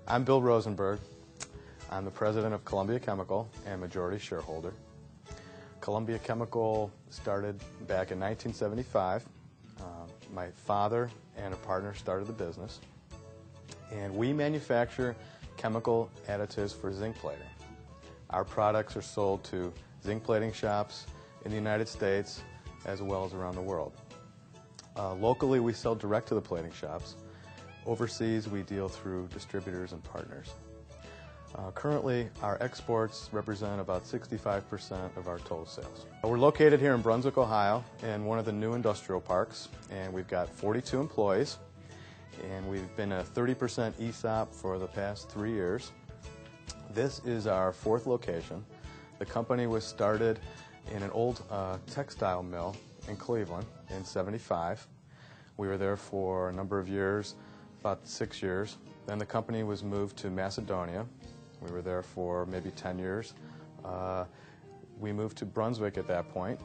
I'm Bill Rosenberg. I'm the president of Columbia Chemical and majority shareholder. Columbia Chemical started back in 1975. My father and a partner started the business, and we manufacture chemical additives for zinc plating. Our products are sold to zinc plating shops in the United States as well as around the world. Locally, we sell direct to the plating shops. Overseas, we deal through distributors and partners. Currently, our exports represent about 65% of our total sales. We're located here in Brunswick, Ohio, in one of the new industrial parks, and we've got 42 employees, and we've been a 30% ESOP for the past 3 years. This is our fourth location. The company was started in an old textile mill in Cleveland in '75. We were there for a number of years, about 6 years. Then the company was moved to Macedonia. We were there for maybe 10 years. We moved to Brunswick at that point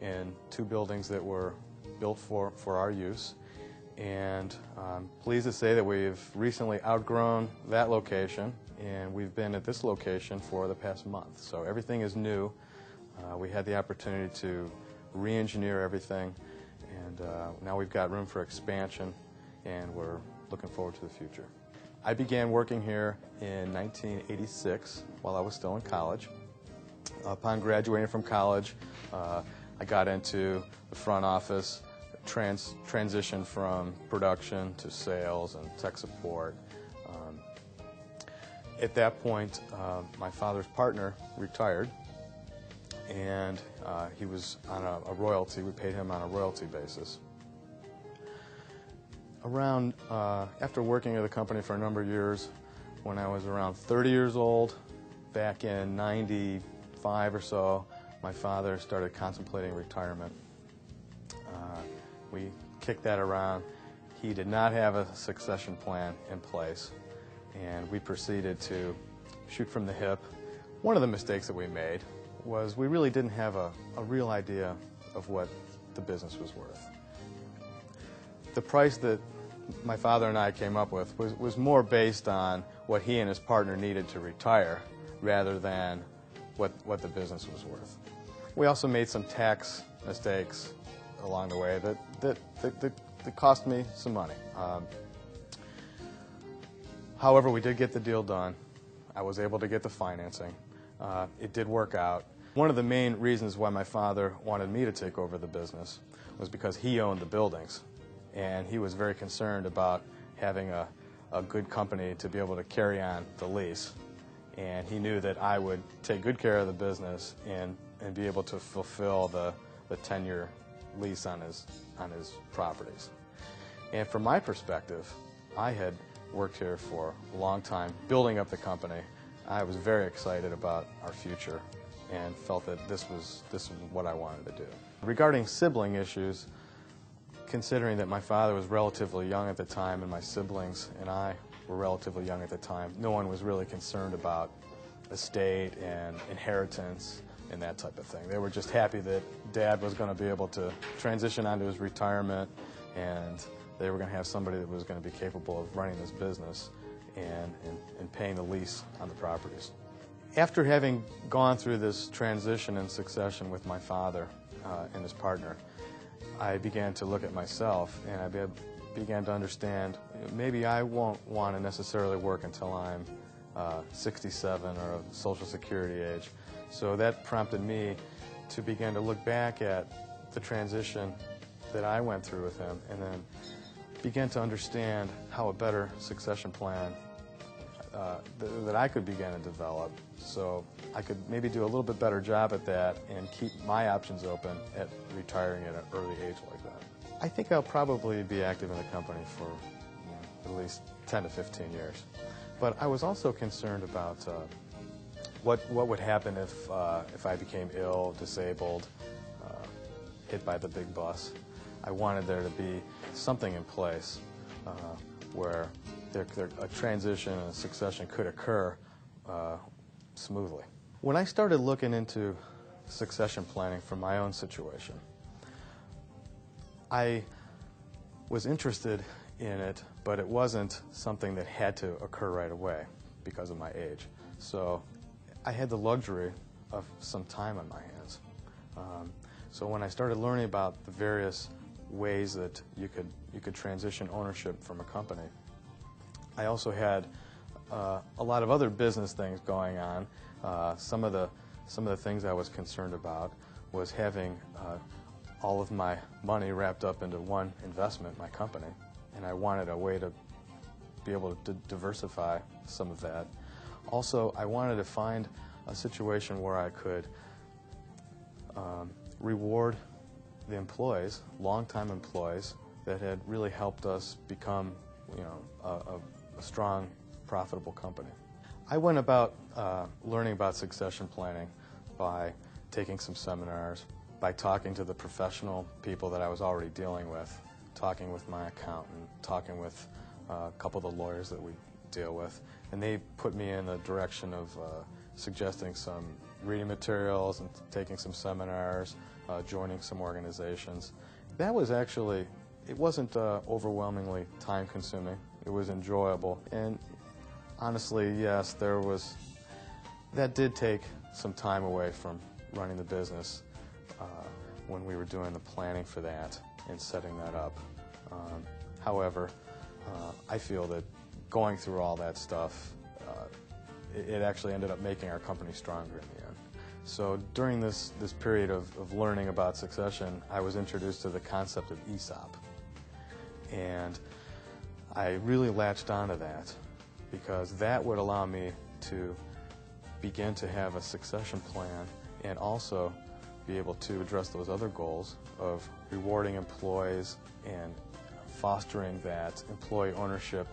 in 2 buildings that were built for our use. And I'm pleased to say that we've recently outgrown that location, and we've been at this location for the past month. So everything is new. We had the opportunity to re-engineer everything, and now we've got room for expansion, and we're looking forward to the future. I began working here in 1986 while I was still in college. Upon graduating from college, I got into the front office, transition from production to sales and tech support. At that point, my father's partner retired, and he was on a royalty. We paid him on a royalty basis. After working at the company for a number of years, when I was around 30 years old, back in '95 or so, my father started contemplating retirement. We kicked that around. He did not have a succession plan in place, and we proceeded to shoot from the hip. One of the mistakes that we made was we really didn't have a real idea of what the business was worth. The price that my father and I came up with was more based on what he and his partner needed to retire rather than what the business was worth. We also made some tax mistakes along the way that cost me some money. However, we did get the deal done. I was able to get the financing. It did work out. One of the main reasons why my father wanted me to take over the business was because he owned the buildings, and he was very concerned about having a good company to be able to carry on the lease. And he knew that I would take good care of the business and be able to fulfill the 10-year lease on his properties. And from my perspective, I had worked here for a long time, building up the company. I was very excited about our future and felt that this was what I wanted to do. Regarding sibling issues, considering that my father was relatively young at the time and my siblings and I were relatively young at the time, no one was really concerned about estate and inheritance and that type of thing. They were just happy that Dad was going to be able to transition onto his retirement, and they were going to have somebody that was going to be capable of running this business and paying the lease on the properties. After having gone through this transition and succession with my father and his partner, I began to look at myself, and I began to understand maybe I won't want to necessarily work until I'm 67 or of Social Security age. So that prompted me to begin to look back at the transition that I went through with him, and then began to understand how a better succession plan that I could begin to develop, so I could maybe do a little bit better job at that and keep my options open at retiring at an early age like that. I think I'll probably be active in the company for at least 10 to 15 years. But I was also concerned about what would happen if I became ill, disabled, hit by the big bus. I wanted there to be something in place where a transition and a succession could occur smoothly. When I started looking into succession planning for my own situation, I was interested in it but it wasn't something that had to occur right away because of my age. So I had the luxury of some time on my hands. So when I started learning about the various ways that you could transition ownership from a company, I also had a lot of other business things going on. Some of the things I was concerned about was having all of my money wrapped up into one investment, my company, and I wanted a way to be able to diversify some of that. Also, I wanted to find a situation where I could reward the employees, longtime employees, that had really helped us become, a strong, profitable company. I went about learning about succession planning by taking some seminars, by talking to the professional people that I was already dealing with, talking with my accountant, talking with a couple of the lawyers that we deal with, and they put me in the direction of suggesting some reading materials and taking some seminars, joining some organizations. That was actually, it wasn't overwhelmingly time-consuming. It was enjoyable, and honestly, yes, that did take some time away from running the business when we were doing the planning for that and setting that up. However, I feel that going through all that stuff, it actually ended up making our company stronger in the end. So during this period of learning about succession, I was introduced to the concept of ESOP. And I really latched onto that because that would allow me to begin to have a succession plan and also be able to address those other goals of rewarding employees and fostering that employee ownership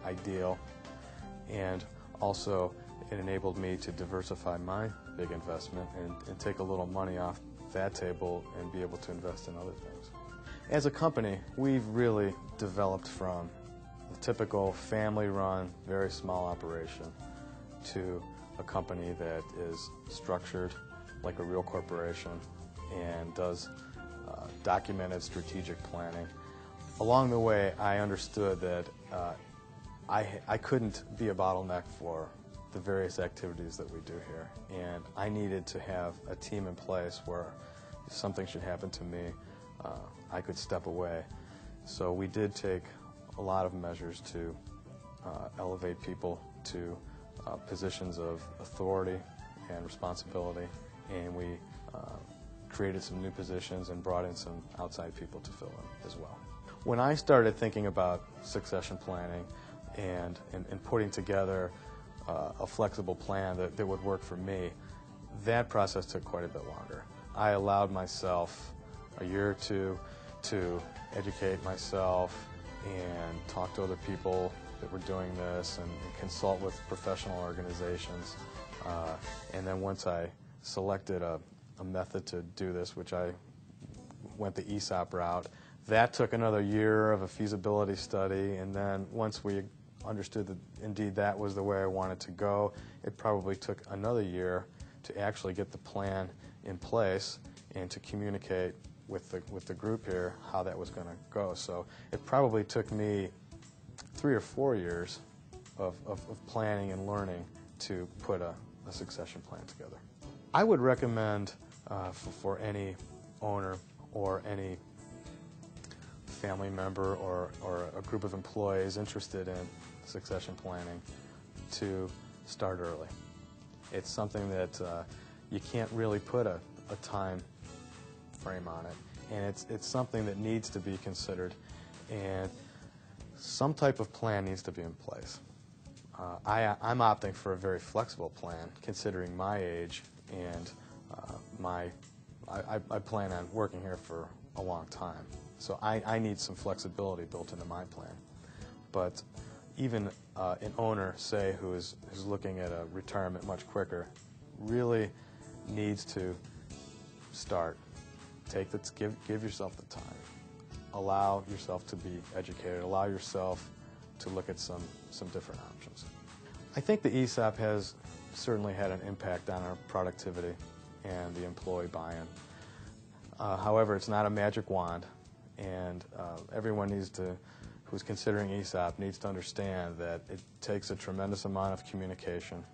ideal. And also it enabled me to diversify my big investment and take a little money off that table and be able to invest in other things. As a company, we've really developed from a typical family-run, very small operation to a company that is structured like a real corporation and does documented strategic planning. Along the way, I understood that I couldn't be a bottleneck for the various activities that we do here, and I needed to have a team in place where if something should happen to me, I could step away. So we did take a lot of measures to elevate people to positions of authority and responsibility, and we created some new positions and brought in some outside people to fill in as well. When I started thinking about succession planning and putting together a flexible plan that would work for me, that process took quite a bit longer. I allowed myself a year or two to educate myself and talk to other people that were doing this and consult with professional organizations. And then once I selected a method to do this, which I went the ESOP route, that took another year of a feasibility study, and then once we understood that indeed that was the way I wanted to go, it probably took another year to actually get the plan in place and to communicate with the group here how that was going to go. So it probably took me 3 or 4 years of planning and learning to put a succession plan together. I would recommend for any owner or any family member or a group of employees interested in succession planning to start early. It's something that you can't really put a time frame on it, and it's something that needs to be considered, and some type of plan needs to be in place. I'm opting for a very flexible plan considering my age and I plan on working here for a long time. So I need some flexibility built into my plan. But even an owner, say, who's looking at a retirement much quicker, really needs to start. Give yourself the time. Allow yourself to be educated. Allow yourself to look at some different options. I think the ESOP has certainly had an impact on our productivity and the employee buy-in. However, it's not a magic wand, and everyone who's considering ESOP needs to understand that it takes a tremendous amount of communication,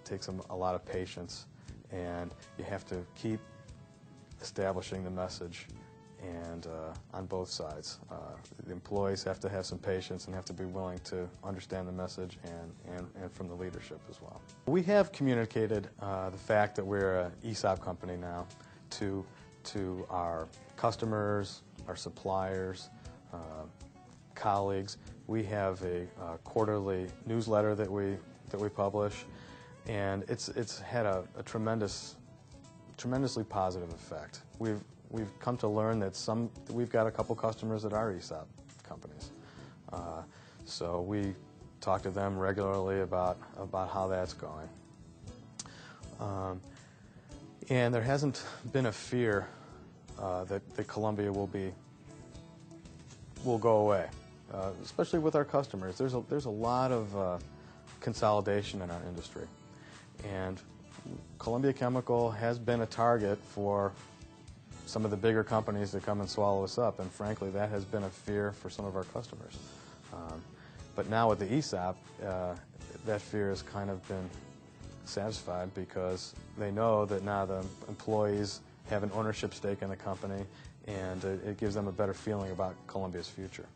takes a lot of patience, and you have to keep establishing the message, and on both sides. The employees have to have some patience and have to be willing to understand the message, and from the leadership as well. We have communicated the fact that we're an ESOP company now to our customers, our suppliers, colleagues. We have a quarterly newsletter that we publish, and it's had a tremendously positive effect. We've come to learn that we've got a couple customers that are ESOP companies, so we talk to them regularly about how that's going. And there hasn't been a fear that Columbia will go away, especially with our customers. There's a lot of consolidation in our industry, and Columbia Chemical has been a target for some of the bigger companies that come and swallow us up, and frankly that has been a fear for some of our customers. But now with the ESOP, that fear has kind of been satisfied, because they know that now the employees have an ownership stake in the company, and it gives them a better feeling about Columbia's future.